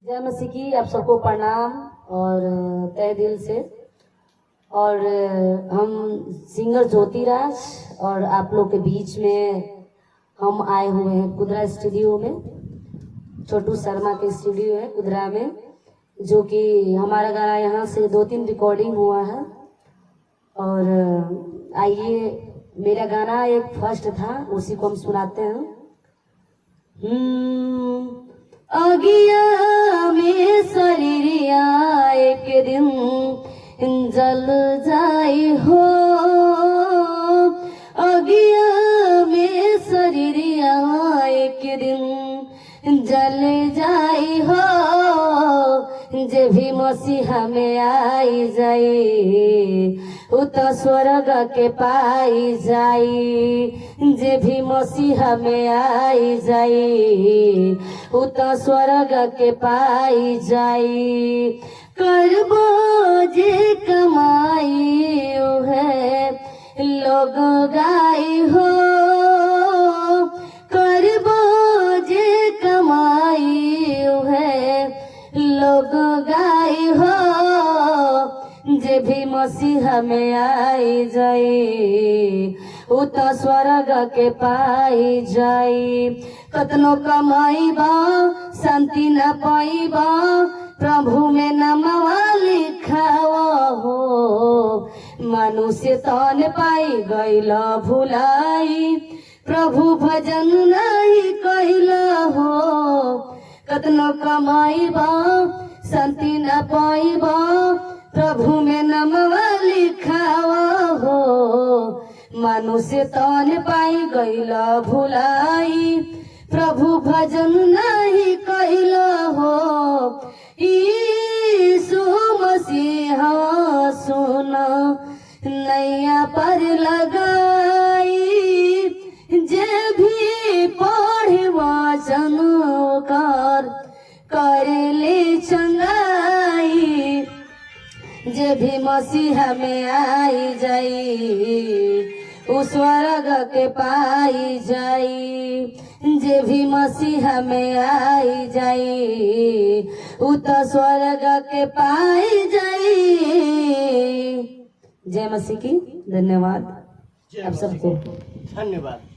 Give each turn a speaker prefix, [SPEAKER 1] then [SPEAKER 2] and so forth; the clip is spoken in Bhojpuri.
[SPEAKER 1] जय मसीह की। आप सबको प्रणाम और तहे दिल से। और हम सिंगर ज्योतिराज और आप लोग के बीच में हम आए हुए हैं कुदरा स्टूडियो में। छोटू शर्मा के स्टूडियो है कुदरा में, जो कि हमारा गाना यहाँ से 2-3 रिकॉर्डिंग हुआ है। और आइए, मेरा गाना एक फर्स्ट था, उसी को हम सुनाते हैं। अगिया में शरीरिया एक दिन जल जाई हो, अगिया में शरीरिया एक दिन जल जाई हो। जे भी मसीहा में आई जाई उ तो स्वर्ग के पाई जाई। जे भी मसीहा में आई जाई उ तो स्वर्ग के पाई जाई। करबो जे कमाई है लोग गाई हो, करबो जे कमाई है लोग गाई हो। जे भी मसीहा में आई जाई उ तो स्वर्ग के पाई जाई। कतनो कमाईबा शांति न पाईबा, प्रभु में नमवा लिखावा हो। मनुष्य तन पाई गईला भुलाई, प्रभु भजन नहीं कैला हो। कतनो कमाईबा शांति न पाईबा, प्रभु में नमवा लिखावा हो। मनुष्य तन पाई गईला भुलाई, प्रभु भजन नहीं कैला हो। यीशु मसीहा सुना नैया पर लगाई, जे भी पढ़े वचन कर ले चंगाई। जे भी मसीहा में आई जाई उ स्वर्ग के पाई जाई। जे भी मसीहा में आई जाई उ तो स्वर्ग के पाई जाई। जय मसीह की। धन्यवाद आप सबको।
[SPEAKER 2] धन्यवाद।